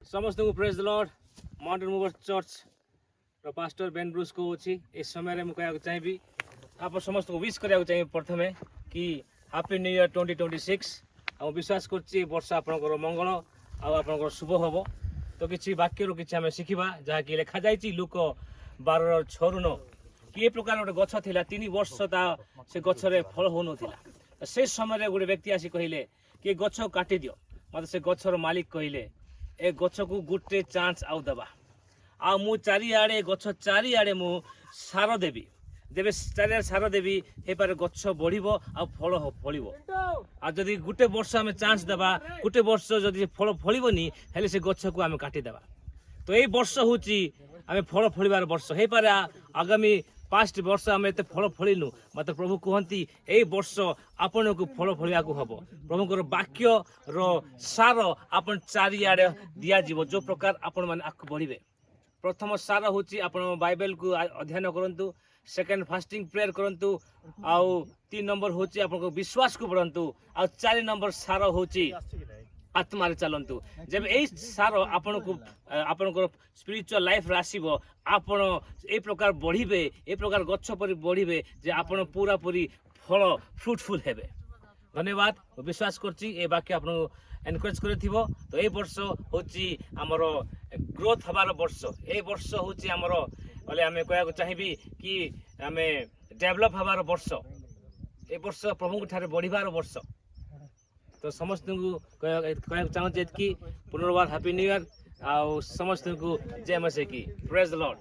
समस्त को praise the Lord mountain mover church रो पास्टर बेन ब्रूस को अछि ए समय रे म कहया चाहिबी आप समस्त को विश करया चाहिए प्रथमे कि हैप्पी न्यू ईयर 2026 हम विश्वास करछि वर्ष आपनकर मंगल आ आपनकर शुभ हबो तो किछि वाक्य रो किछि हमें सिखिबा जहा कि लिखा जायछि लूक 12:6 कि ए प्रकार गोटे गछ थिला 3 वर्ष ता से गछ रे फल हो नथिला से समय रे गोटे व्यक्ति आसी कहिले कि गछ काटि दियो मते से गछर मालिक कहिले ए गछ को गुटे चांस आउ दबा आ मु चारिआडे गछ चारिआडे मु सार देबी देबे चारिआडे सार देबी हे पारे गछ बढ़िबो आ फल फलिबो आ जदि गुटे वर्ष हमें चांस देबा गुटे वर्ष जदि फल फलिबोनी हेले से गछ को हमें काटि देबा तो ए वर्ष होची हमें फल फलिबार वर्ष हे पारे आगामी 5 वर्ष आम एत फल फलिनु मत प्रभु कहती ए वर्ष आपण को फल फलिया को हबो प्रभुकर वाक्य रो सार आपण चारिआडे दिया जीवो जो प्रकार आपण माने आक बढ़िबे प्रथम सार होची आपण बाइबल को अध्ययन करंतु सेकंड फास्टिंग प्रेयर करंतु आउ 3 नंबर होची आपण को विश्वास को बढ़ंतु आ 4 नंबर सार होची आत्मा रे चलंतु जब ए सार आपण को आपण को स्पिरिचुअल लाइफ रासिबो आपण ए प्रकार बढ़िबे ए प्रकार गच्छ परि बढ़िबे जे आपण पूरा पूरी फल फ्रूटफुल हेबे धन्यवाद विश्वास करछि ए वाक्य आपण एनकरेज करथिबो तो ए वर्ष होची हमर ग्रोथ हबार वर्ष ए वर्ष होची हमर बोले हमें कहया चाहिबी कि हमें डेवलप हबार वर्ष ए वर्ष प्रभु ठारे बढ़िबार वर्ष तो समस्त को कहया चाहूँ कि पुनर्बार हैप्पी न्यू ईयर आ समस्त को जय मसीह की प्रेज द लॉर्ड।